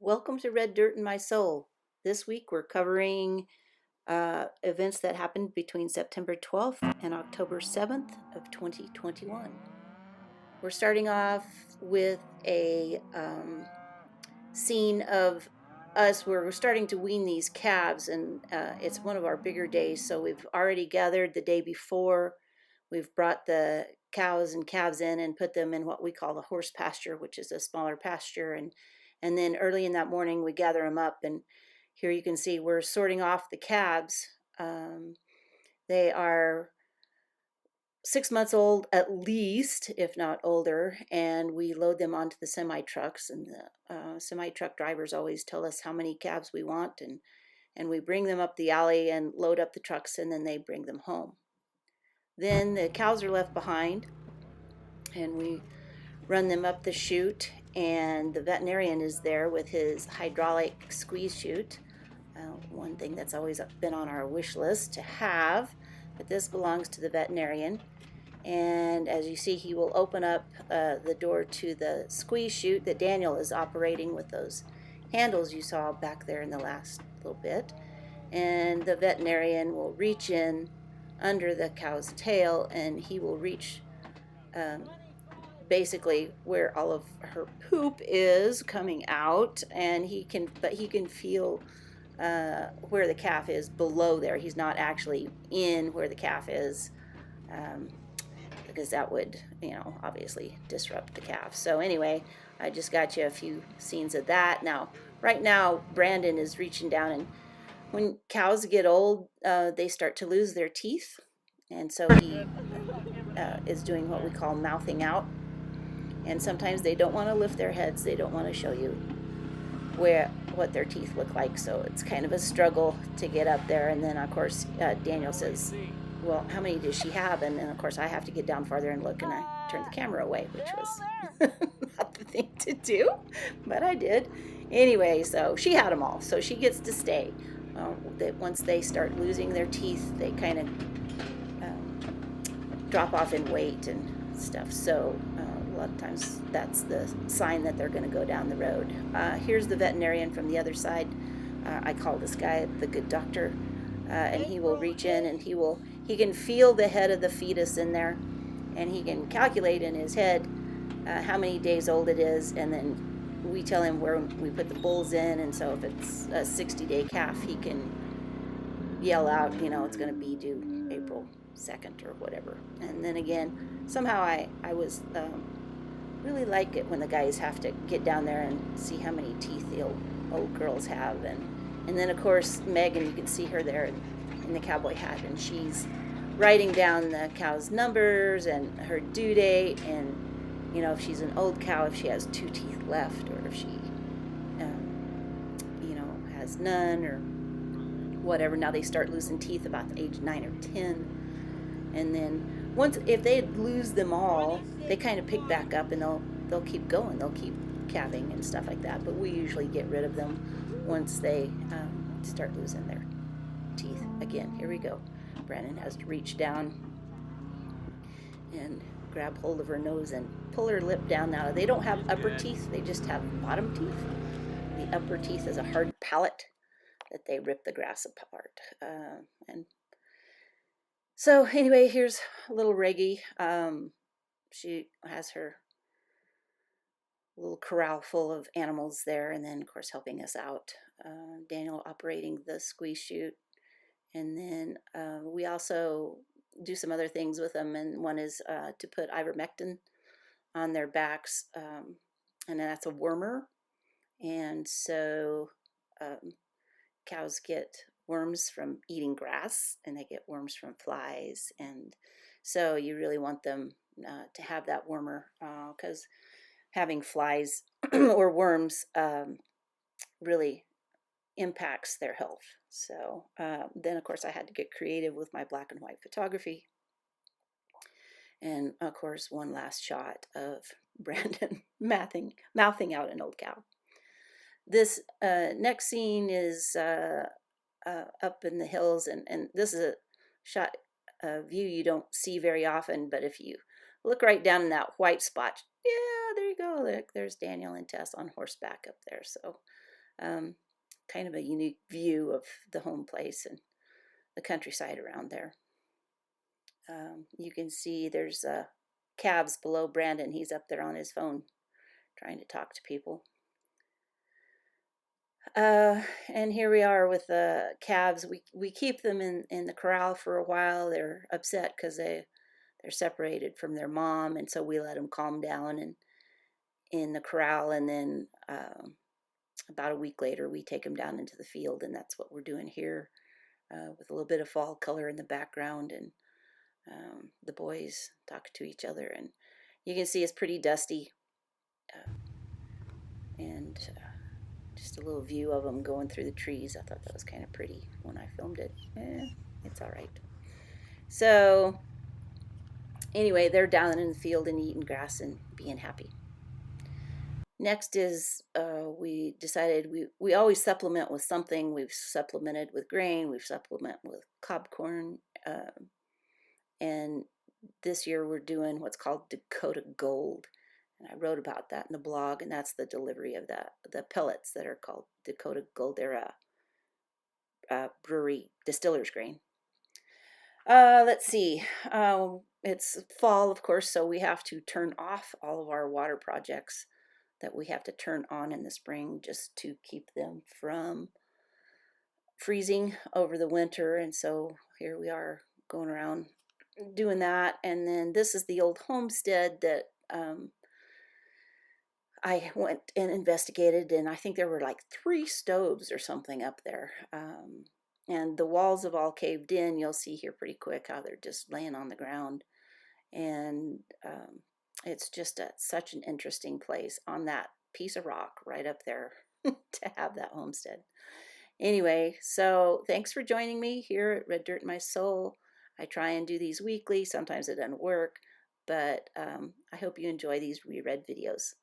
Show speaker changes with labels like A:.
A: Welcome to Red Dirt in My Soul. This week we're covering events that happened between September 12th and October 7th of 2021. We're starting off with a scene of us where we're starting to wean these calves, and it's one of our bigger days, so we've already gathered the day before. We've brought the cows and calves in and put them in what we call the horse pasture, which is a smaller pasture, and then early in that morning we gather them up, and here you can see we're sorting off the calves. They are 6 months old at least, if not older, and we load them onto the semi trucks, and the semi truck drivers always tell us how many calves we want, and we bring them up the alley and load up the trucks, and then they bring them home. Then the cows are left behind, and we run them up the chute, and the veterinarian is there with his hydraulic squeeze chute. One thing that's always been on our wish list to have, but this belongs to the veterinarian. And as you see, he will open up the door to the squeeze chute that Daniel is operating with those handles you saw back there in the last little bit. And the veterinarian will reach in under the cow's tail, and he will reach basically where all of her poop is coming out, and he can feel where the calf is below there. He's not actually in where the calf is, because that would, obviously disrupt the calf. So anyway, I just got you a few scenes of that. Now, right now, Brandon is reaching down, and when cows get old, they start to lose their teeth, and so he is doing what we call mouthing out. And sometimes they don't want to lift their heads. They don't want to show you what their teeth look like. So it's kind of a struggle to get up there. And then, of course, Daniel says, well, how many does she have? And then, of course, I have to get down farther and look, and I turned the camera away, which was not the thing to do, but I did. Anyway, so she had them all, so she gets to stay. Once they start losing their teeth, they kind of drop off in weight and stuff. So a lot of times that's the sign that they're going to go down the road. Here's the veterinarian from the other side. I call this guy the good doctor, and he will reach in, and he can feel the head of the fetus in there, and he can calculate in his head how many days old it is, and then we tell him where we put the bulls in. And so if it's a 60-day calf, he can yell out, it's going to be due April 2nd or whatever. And then again, somehow I was really like it when the guys have to get down there and see how many teeth the old girls have. And then, of course, Megan, you can see her there in the cowboy hat, and she's writing down the cow's numbers and her due date, and if she's an old cow, if she has 2 teeth left, or if she has none, or whatever. Now they start losing teeth about the age 9 or 10, and then if they lose them all, they kind of pick back up, and they'll keep going. They'll keep calving and stuff like that. But we usually get rid of them once they start losing their teeth. Again, here we go. Brandon has to reach down and grab hold of her nose and pull her lip down. Now, they don't have upper teeth, they just have bottom teeth. The upper teeth is a hard palate that they rip the grass apart. And so anyway, here's little Reggie. She has her little corral full of animals there, and then, of course, helping us out. Daniel operating the squeeze chute. And then we also do some other things with them, and one is to put ivermectin on their backs, and that's a wormer. And so cows get worms from eating grass, and they get worms from flies, and so you really want them to have that wormer, because having flies or worms really impacts their health. So then, of course, I had to get creative with my black and white photography. And, of course, one last shot of Brandon mouthing out an old cow. This next scene is up in the hills, and this is a view you don't see very often, but if you look right down in that white spot, yeah, there you go. Look, there's Daniel and Tess on horseback up there. So Kind of a unique view of the home place and the countryside around there. You can see there's calves below Brandon. He's up there on his phone trying to talk to people. And here we are with the calves. We keep them in the corral for a while. They're upset because they're separated from their mom, and so we let them calm down and in the corral. And then about a week later, we take them down into the field, and that's what we're doing here with a little bit of fall color in the background, and the boys talk to each other. And you can see it's pretty dusty, and just a little view of them going through the trees. I thought that was kind of pretty when I filmed it. It's all right. So anyway, they're down in the field and eating grass and being happy. Next is we decided we always supplement with something. We've supplemented with grain. We've supplemented with cob corn. And this year we're doing what's called Dakota Gold. And I wrote about that in the blog, and that's the delivery of the pellets that are called Dakota Gold. They're a brewery distiller's grain. Let's see. It's fall, of course, so we have to turn off all of our water projects that we have to turn on in the spring just to keep them from freezing over the winter. And so here we are going around doing that. And then this is the old homestead that I went and investigated, and I think there were like 3 stoves or something up there. And the walls have all caved in. You'll see here pretty quick how they're just laying on the ground. And it's just such an interesting place on that piece of rock right up there to have that homestead. Anyway, so thanks for joining me here at Red Dirt in My Soul. I try and do these weekly. Sometimes it doesn't work, but I hope you enjoy these reread videos.